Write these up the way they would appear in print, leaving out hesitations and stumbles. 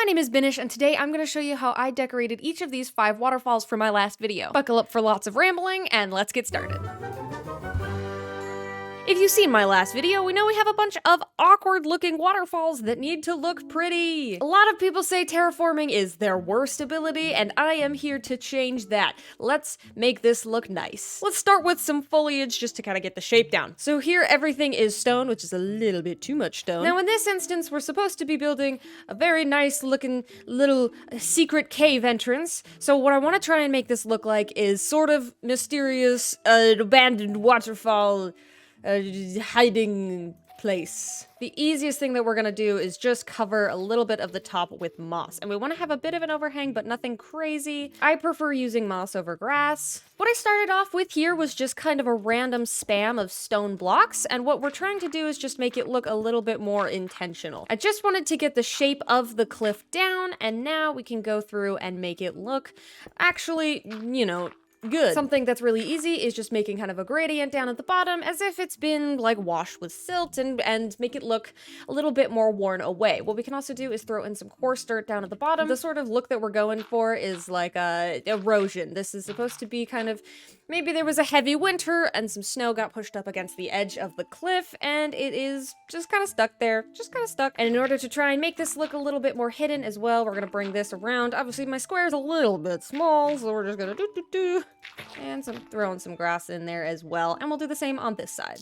name is Binish, and today I'm going to show you how I decorated each of these 5 waterfalls for my last video. Buckle up for lots of rambling, and let's get started. If you've seen my last video, we know we have a bunch of awkward looking waterfalls that need to look pretty. A lot of people say terraforming is their worst ability, and I am here to change that. Let's make this look nice. Let's start with some foliage just to kind of get the shape down. So here everything is stone, which is a little bit too much stone. Now in this instance, we're supposed to be building a very nice looking little secret cave entrance. So what I want to try and make this look like is sort of mysterious, abandoned waterfall hiding place. The easiest thing that we're gonna do is just cover a little bit of the top with moss, and we want to have a bit of an overhang but nothing crazy. I prefer using moss over grass. What I started off with here was just kind of a random spam of stone blocks, and what we're trying to do is just make it look a little bit more intentional. I just wanted to get the shape of the cliff down, and now we can go through and make it look actually, you know, good. Something that's really easy is just making kind of a gradient down at the bottom as if it's been like washed with silt and make it look a little bit more worn away. What we can also do is throw in some coarse dirt down at the bottom. The sort of look that we're going for is like erosion. This is supposed to be kind of, maybe there was a heavy winter and some snow got pushed up against the edge of the cliff and it is just kind of stuck there, And in order to try and make this look a little bit more hidden as well, we're gonna bring this around. Obviously my square is a little bit small, so we're just gonna do. And throwing some grass in there as well. And we'll do the same on this side.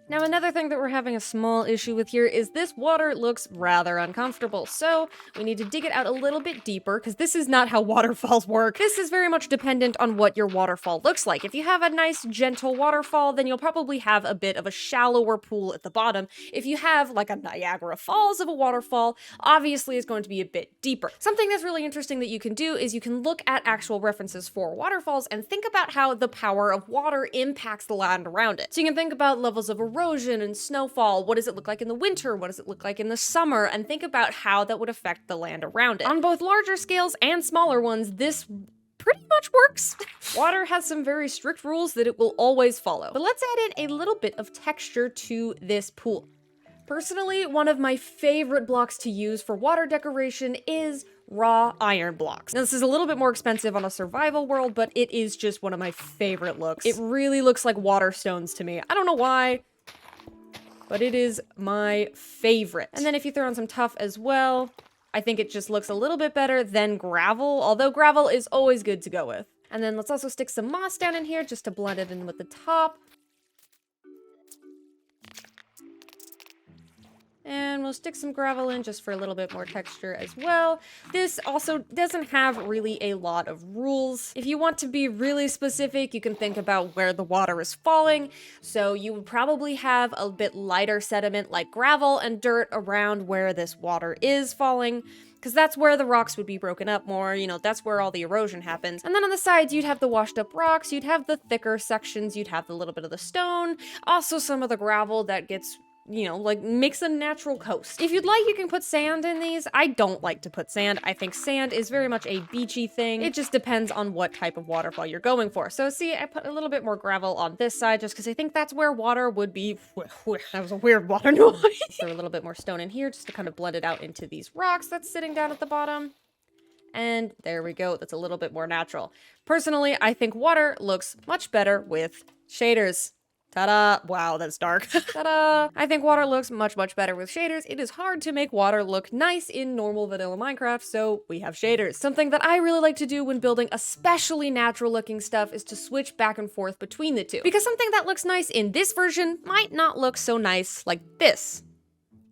Now another thing that we're having a small issue with here is this water looks rather uncomfortable, so we need to dig it out a little bit deeper because this is not how waterfalls work. This is very much dependent on what your waterfall looks like. If you have a nice gentle waterfall, then you'll probably have a bit of a shallower pool at the bottom. If you have like a Niagara Falls of a waterfall, obviously it's going to be a bit deeper. Something that's really interesting that you can do is you can look at actual references for waterfalls and think about how the power of water impacts the land around it. So you can think about levels of erosion and snowfall. What does it look like in the winter? What does it look like in the summer? And think about how that would affect the land around it. On both larger scales and smaller ones, this pretty much works. Water has some very strict rules that it will always follow. But let's add in a little bit of texture to this pool. Personally, one of my favorite blocks to use for water decoration is raw iron blocks. Now this is a little bit more expensive on a survival world, but it is just one of my favorite looks. It really looks like water stones to me. I don't know why, but it is my favorite. And then if you throw in some tuff as well, I think it just looks a little bit better than gravel, although gravel is always good to go with. And then let's also stick some moss down in here just to blend it in with the top. And we'll stick some gravel in just for a little bit more texture as well. This also doesn't have really a lot of rules. If you want to be really specific, you can think about where the water is falling. So you would probably have a bit lighter sediment like gravel and dirt around where this water is falling, because that's where the rocks would be broken up more, you know, that's where all the erosion happens. And then on the sides, you'd have the washed up rocks, you'd have the thicker sections, you'd have the little bit of the stone, also some of the gravel that gets, you know, like makes a natural coast. If you'd like, you can put sand in these. I don't like to put sand. I think sand is very much a beachy thing. It just depends on what type of waterfall you're going for. So see, I put a little bit more gravel on this side just because I think that's where water would be. That was a weird water noise. Throw a little bit more stone in here just to kind of blend it out into these rocks that's sitting down at the bottom. And there we go. That's a little bit more natural. Personally, I think water looks much better with shaders. Ta-da! Wow, that's dark. Ta-da! I think water looks much better with shaders. It is hard to make water look nice in normal vanilla Minecraft, so we have shaders. Something that I really like to do when building especially natural looking stuff is to switch back and forth between the two. Because something that looks nice in this version might not look so nice like this.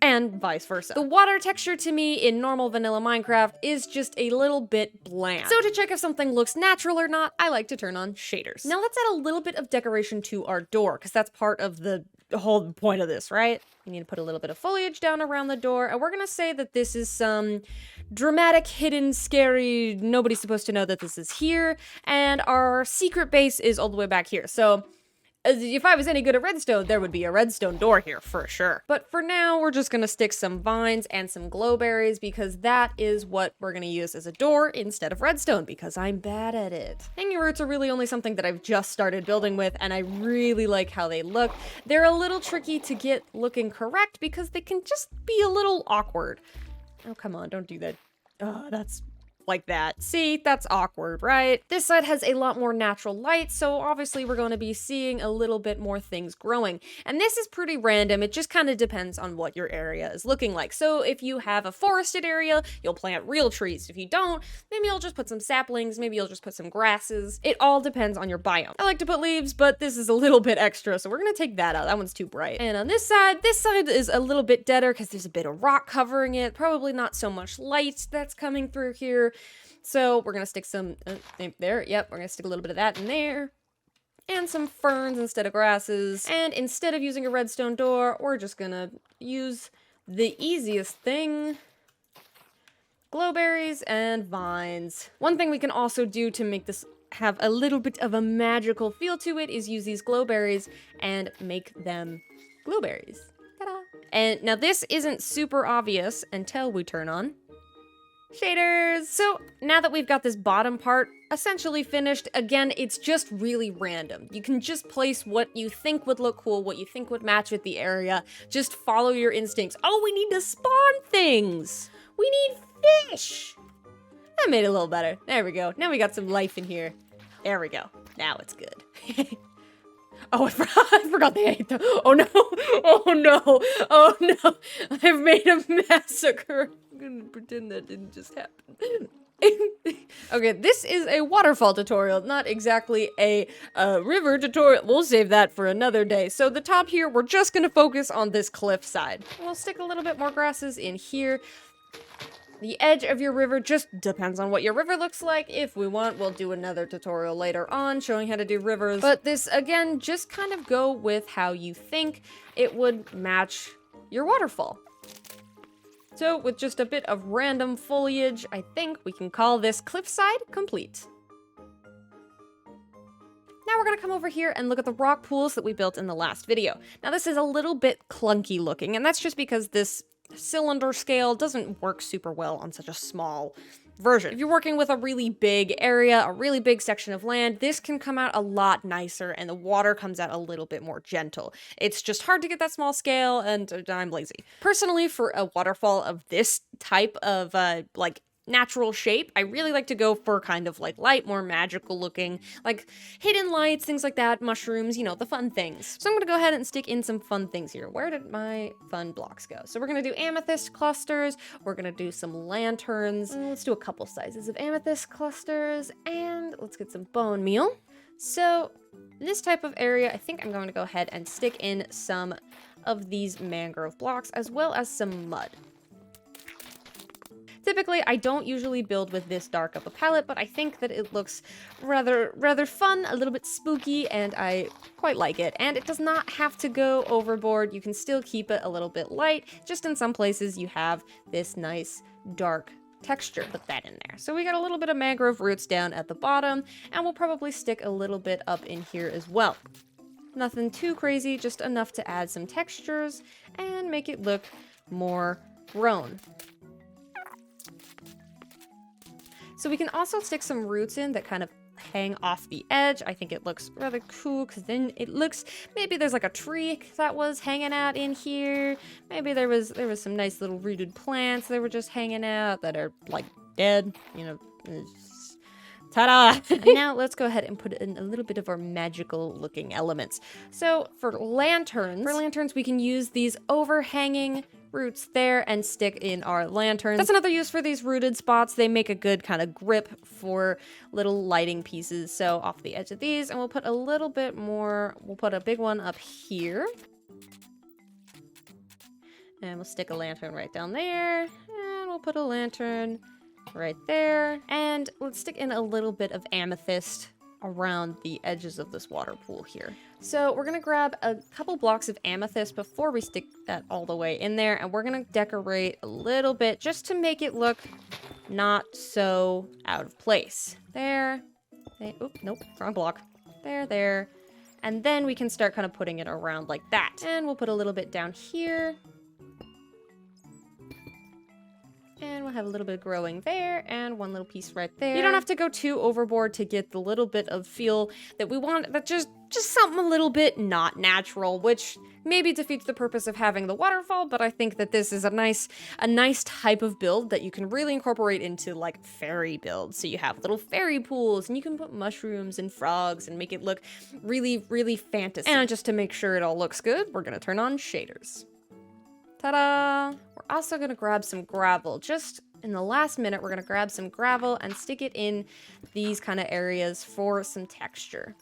And vice versa. The water texture to me in normal vanilla Minecraft is just a little bit bland. So to check if something looks natural or not, I like to turn on shaders. Now let's add a little bit of decoration to our door, because that's part of the whole point of this, right? We need to put a little bit of foliage down around the door, and we're gonna say that this is some dramatic, hidden, scary, nobody's supposed to know that this is here, and our secret base is all the way back here. So If I was any good at redstone, there would be a redstone door here for sure. But for now, we're just gonna stick some vines and some glowberries because that is what we're gonna use as a door instead of redstone because I'm bad at it. Hanging roots are really only something that I've just started building with, and I really like how they look. They're a little tricky to get looking correct because they can just be a little awkward. Oh, come on, don't do that. Oh, that's like that. See, that's awkward, right? This side has a lot more natural light, so obviously we're going to be seeing a little bit more things growing. And this is pretty random. It just kind of depends on what your area is looking like. So if you have a forested area, you'll plant real trees. If you don't, maybe you'll just put some saplings, maybe you'll just put some grasses. It all depends on your biome. I like to put leaves, but this is a little bit extra, so we're going to take that out. That one's too bright. And on this side is a little bit deader because there's a bit of rock covering it. Probably not so much light that's coming through here. So we're gonna stick some there. Yep, we're gonna stick a little bit of that in there. And some ferns instead of grasses. And instead of using a redstone door, we're just gonna use the easiest thing. Glowberries and vines. One thing we can also do to make this have a little bit of a magical feel to it is use these glowberries and make them glowberries. Ta-da! And now this isn't super obvious until we turn on shaders. So now that we've got this bottom part essentially finished, again, it's just really random. You can just place what you think would look cool, what you think would match with the area. Just follow your instincts. Oh, we need to spawn things. We need fish. That made it a little better. There we go. Now we got some life in here. There we go. Now it's good. Oh, I forgot they ate them. Oh no. Oh no. Oh no. I've made a massacre. I'm gonna pretend that didn't just happen. Okay, this is a waterfall tutorial, not exactly a river tutorial. We'll save that for another day. So the top here, we're just gonna focus on this cliff side. We'll stick a little bit more grasses in here. The edge of your river just depends on what your river looks like. If we want, we'll do another tutorial later on showing how to do rivers. But this, again, just kind of go with how you think it would match your waterfall. So with just a bit of random foliage, I think we can call this cliffside complete. Now we're gonna come over here and look at the rock pools that we built in the last video. Now this is a little bit clunky looking, and that's just because this cylinder scale doesn't work super well on such a small version. If you're working with a really big area, a really big section of land, this can come out a lot nicer and the water comes out a little bit more gentle. It's just hard to get that small scale and I'm lazy. Personally, for a waterfall of this type of like natural shape, I really like to go for kind of like light, more magical looking, like hidden lights, things like that, mushrooms, you know, the fun things. So I'm gonna go ahead and stick in some fun things here. Where did my fun blocks go? So we're gonna do amethyst clusters, we're gonna do some lanterns. Let's do a couple sizes of amethyst clusters, and let's get some bone meal. So this type of area, I think I'm going to go ahead and stick in some of these mangrove blocks as well as some mud. Typically, I don't usually build with this dark of a palette, but I think that it looks rather fun, a little bit spooky, and I quite like it. And it does not have to go overboard. You can still keep it a little bit light. Just in some places, you have this nice dark texture. Put that in there. So we got a little bit of mangrove roots down at the bottom, and we'll probably stick a little bit up in here as well. Nothing too crazy, just enough to add some textures and make it look more grown. So we can also stick some roots in that kind of hang off the edge. I think it looks rather cool because then it looks, maybe there's like a tree that was hanging out in here. Maybe there was some nice little rooted plants that were just hanging out that are like dead, you know. Ta-da! And now let's go ahead and put in a little bit of our magical looking elements. So for lanterns, we can use these overhanging roots there and stick in our lanterns. That's another use for these rooted spots. They make a good kind of grip for little lighting pieces. So off the edge of these, and we'll put a little bit more, we'll put a big one up here. And we'll stick a lantern right down there. And we'll put a lantern right there. And let's stick in a little bit of amethyst around the edges of this water pool here. So we're gonna grab a couple blocks of amethyst before we stick that all the way in there, and we're gonna decorate a little bit just to make it look not so out of place. There. Oop, nope, wrong block. There. And then we can start kind of putting it around like that. And we'll put a little bit down here. And we'll have a little bit growing there, and one little piece right there. You don't have to go too overboard to get the little bit of feel that we want, that just something a little bit not natural, which maybe defeats the purpose of having the waterfall, but I think that this is a nice type of build that you can really incorporate into like fairy builds. So you have little fairy pools, and you can put mushrooms and frogs and make it look really, really fantasy. And just to make sure it all looks good, we're gonna turn on shaders. Ta-da! We're also gonna grab some gravel. Just in the last minute, we're gonna grab some gravel and stick it in these kind of areas for some texture.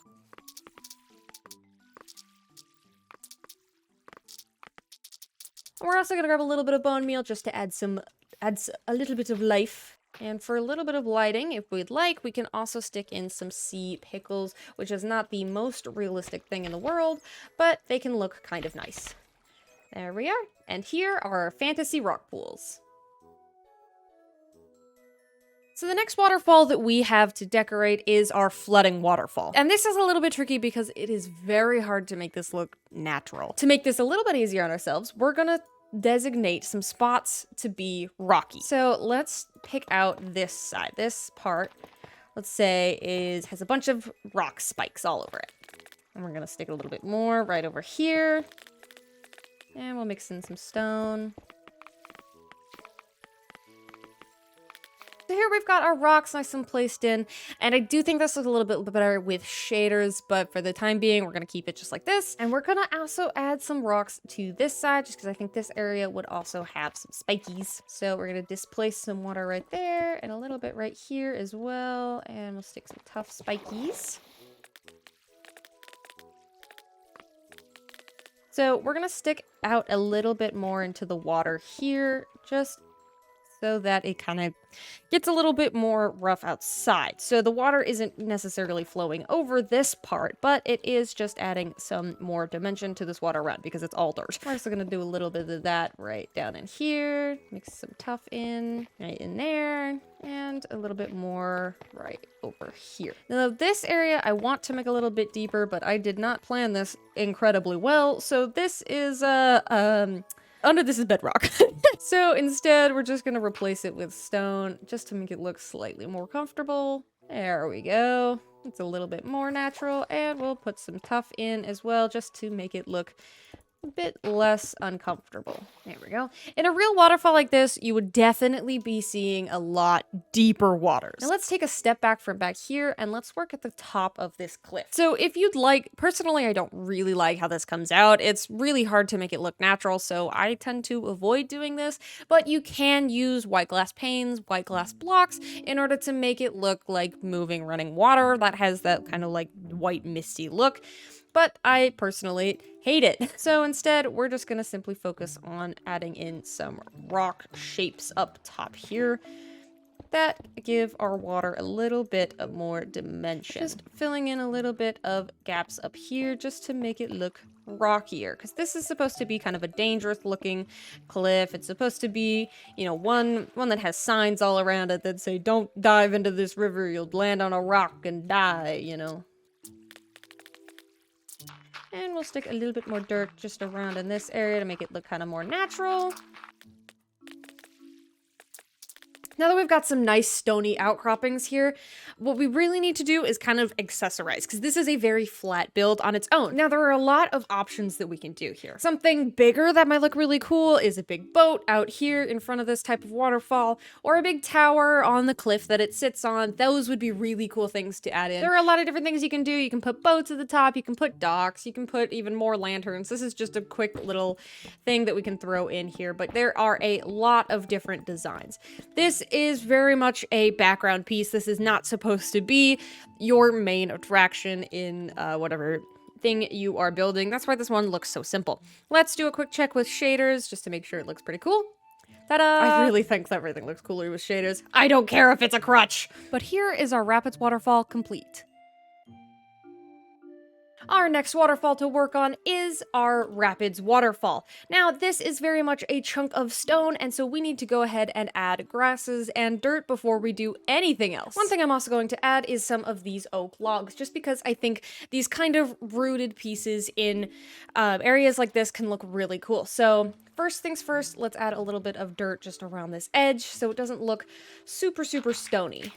And we're also gonna grab a little bit of bone meal just to add a little bit of life. And for a little bit of lighting, if we'd like, we can also stick in some sea pickles, which is not the most realistic thing in the world, but they can look kind of nice. There we are. And here are our fantasy rock pools. So the next waterfall that we have to decorate is our flooding waterfall. And this is a little bit tricky because it is very hard to make this look natural. To make this a little bit easier on ourselves, we're gonna designate some spots to be rocky. So let's pick out this side. This part, let's say, has a bunch of rock spikes all over it. And we're gonna stick a little bit more right over here. And we'll mix in some stone. So here we've got our rocks nice and placed in, and I do think this looks a little bit better with shaders, but for the time being, we're gonna keep it just like this. And we're gonna also add some rocks to this side, just because I think this area would also have some spikies. So we're gonna displace some water right there, and a little bit right here as well, and we'll stick some tough spikies. So we're gonna stick out a little bit more into the water here, just so that it kind of gets a little bit more rough outside. So the water isn't necessarily flowing over this part, but it is just adding some more dimension to this water around because it's all dirt. We're also gonna do a little bit of that right down in here, mix some tuff in, right in there, and a little bit more right over here. Now this area I want to make a little bit deeper, but I did not plan this incredibly well. So this is this is bedrock. So instead, we're just gonna replace it with stone just to make it look slightly more comfortable. There we go. It's a little bit more natural, and we'll put some tuff in as well just to make it look a bit less uncomfortable. There we go. In a real waterfall like this, you would definitely be seeing a lot deeper waters. Now let's take a step back from back here and let's work at the top of this cliff. So if you'd like, personally, I don't really like how this comes out. It's really hard to make it look natural, so I tend to avoid doing this, but you can use white glass panes, white glass blocks in order to make it look like moving running water that has that kind of like white misty look. But I personally hate it. So instead, we're just gonna simply focus on adding in some rock shapes up top here that give our water a little bit of more dimension. Just filling in a little bit of gaps up here just to make it look rockier, because this is supposed to be kind of a dangerous looking cliff. It's supposed to be, you know, one that has signs all around it that say, "Don't dive into this river, you'll land on a rock and die," you know. And we'll stick a little bit more dirt just around in this area to make it look kind of more natural. Now that we've got some nice stony outcroppings here, what we really need to do is kind of accessorize, because this is a very flat build on its own. Now, there are a lot of options that we can do here. Something bigger that might look really cool is a big boat out here in front of this type of waterfall, or a big tower on the cliff that it sits on. Those would be really cool things to add in. There are a lot of different things you can do. You can put boats at the top, you can put docks, you can put even more lanterns. This is just a quick little thing that we can throw in here, but there are a lot of different designs. This is very much a background piece. This is not supposed to be your main attraction in whatever thing you are building. That's why this one looks so simple. Let's do a quick check with shaders just to make sure it looks pretty cool. Ta-da! I really think everything looks cooler with shaders. I don't care if it's a crutch! But here is our Rapids waterfall complete. Our next waterfall to work on is our Rapids Waterfall. Now, this is very much a chunk of stone, and so we need to go ahead and add grasses and dirt before we do anything else. One thing I'm also going to add is some of these oak logs, just because I think these kind of rooted pieces in areas like this can look really cool. So first things first, let's add a little bit of dirt just around this edge so it doesn't look super stony.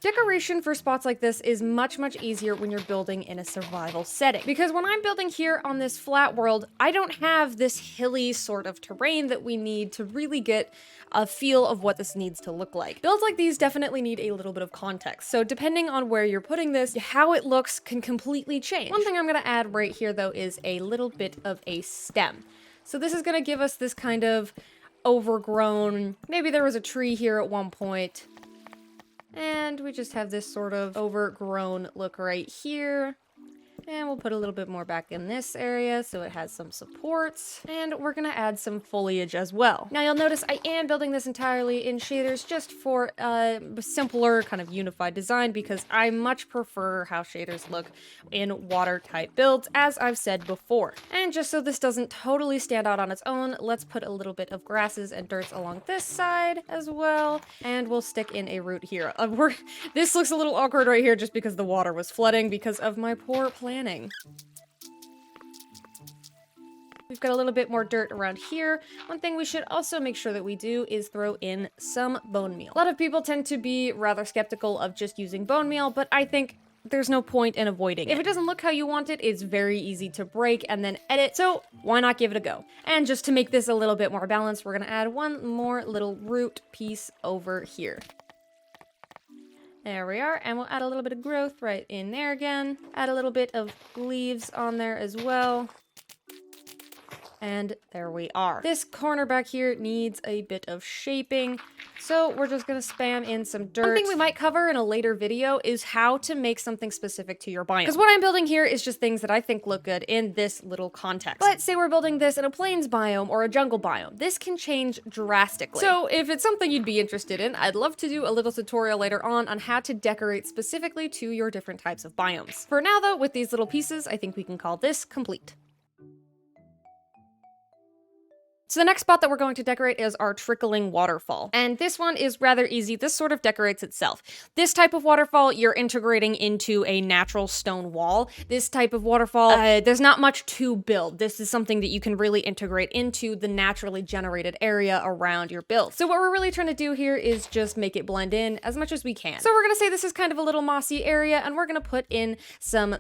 Decoration for spots like this is much easier when you're building in a survival setting. Because when I'm building here on this flat world, I don't have this hilly sort of terrain that we need to really get a feel of what this needs to look like. Builds like these definitely need a little bit of context. So depending on where you're putting this, how it looks can completely change. One thing I'm gonna add right here though is a little bit of a stem. So this is gonna give us this kind of overgrown, maybe there was a tree here at one point, and we just have this sort of overgrown look right here. And we'll put a little bit more back in this area so it has some supports. And we're gonna add some foliage as well. Now you'll notice I am building this entirely in shaders just for a simpler kind of unified design because I much prefer how shaders look in water type builds, as I've said before. And just so this doesn't totally stand out on its own, let's put a little bit of grasses and dirts along this side as well. And we'll stick in a root here. This looks a little awkward right here just because the water was flooding because of my poor planning. We've got a little bit more dirt around here. One thing we should also make sure that we do is throw in some bone meal. A lot of people tend to be rather skeptical of just using bone meal, but I think there's no point in avoiding it. If it doesn't look how you want it, it's very easy to break and then edit, so why not give it a go? And just to make this a little bit more balanced, we're gonna add one more little root piece over here. There we are, and we'll add a little bit of growth right in there again. Add a little bit of leaves on there as well. And there we are. This corner back here needs a bit of shaping, so we're just gonna spam in some dirt. One thing we might cover in a later video is how to make something specific to your biome. Because what I'm building here is just things that I think look good in this little context. But say we're building this in a plains biome or a jungle biome. This can change drastically. So if it's something you'd be interested in, I'd love to do a little tutorial later on how to decorate specifically to your different types of biomes. For now though, with these little pieces, I think we can call this complete. So the next spot that we're going to decorate is our Trickling Waterfall. And this one is rather easy. This sort of decorates itself. This type of waterfall, you're integrating into a natural stone wall. This type of waterfall, there's not much to build. This is something that you can really integrate into the naturally generated area around your build. So what we're really trying to do here is just make it blend in as much as we can. So we're gonna say this is kind of a little mossy area, and we're gonna put in some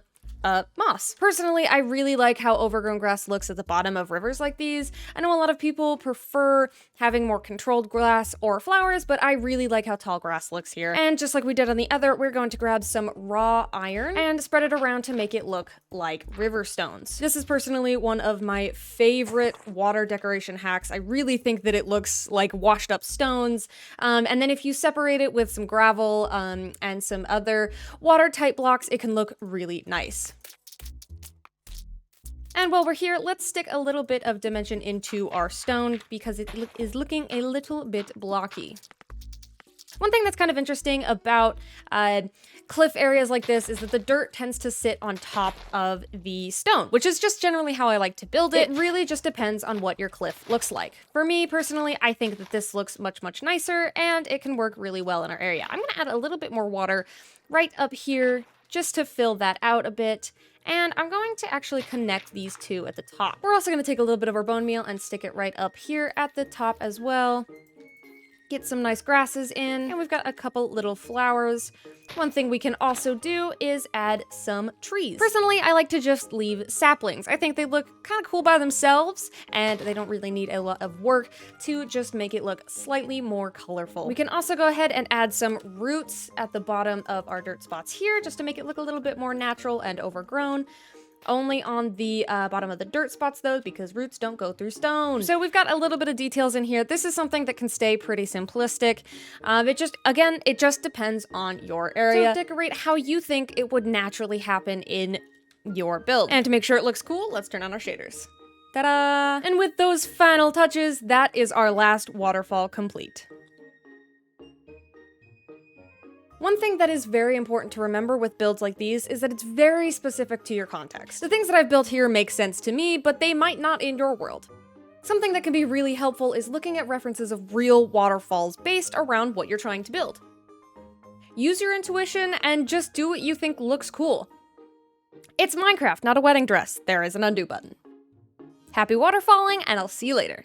moss. Personally, I really like how overgrown grass looks at the bottom of rivers like these. I know a lot of people prefer having more controlled grass or flowers, but I really like how tall grass looks here. And just like we did on the other, we're going to grab some raw iron and spread it around to make it look like river stones. This is personally one of my favorite water decoration hacks. I really think that it looks like washed up stones. And then if you separate it with some gravel and some other water type blocks, it can look really nice. And while we're here, let's stick a little bit of dimension into our stone because it is looking a little bit blocky. One thing that's kind of interesting about cliff areas like this is that the dirt tends to sit on top of the stone, which is just generally how I like to build it. It really just depends on what your cliff looks like. For me personally, I think that this looks much nicer and it can work really well in our area. I'm gonna add a little bit more water right up here just to fill that out a bit. And I'm going to actually connect these two at the top. We're also going to take a little bit of our bone meal and stick it right up here at the top as well. Get some nice grasses in, and we've got a couple little flowers. One thing we can also do is add some trees. Personally, I like to just leave saplings. I think they look kind of cool by themselves, and they don't really need a lot of work to just make it look slightly more colorful. We can also go ahead and add some roots at the bottom of our dirt spots here, just to make it look a little bit more natural and overgrown. Only on the bottom of the dirt spots though, because roots don't go through stone. So we've got a little bit of details in here. This is something that can stay pretty simplistic. It just depends on your area. So decorate how you think it would naturally happen in your build. And to make sure it looks cool, let's turn on our shaders. Ta-da! And with those final touches, that is our last waterfall complete. One thing that is very important to remember with builds like these is that it's very specific to your context. The things that I've built here make sense to me, but they might not in your world. Something that can be really helpful is looking at references of real waterfalls based around what you're trying to build. Use your intuition and just do what you think looks cool. It's Minecraft, not a wedding dress. There is an undo button. Happy waterfalling, and I'll see you later.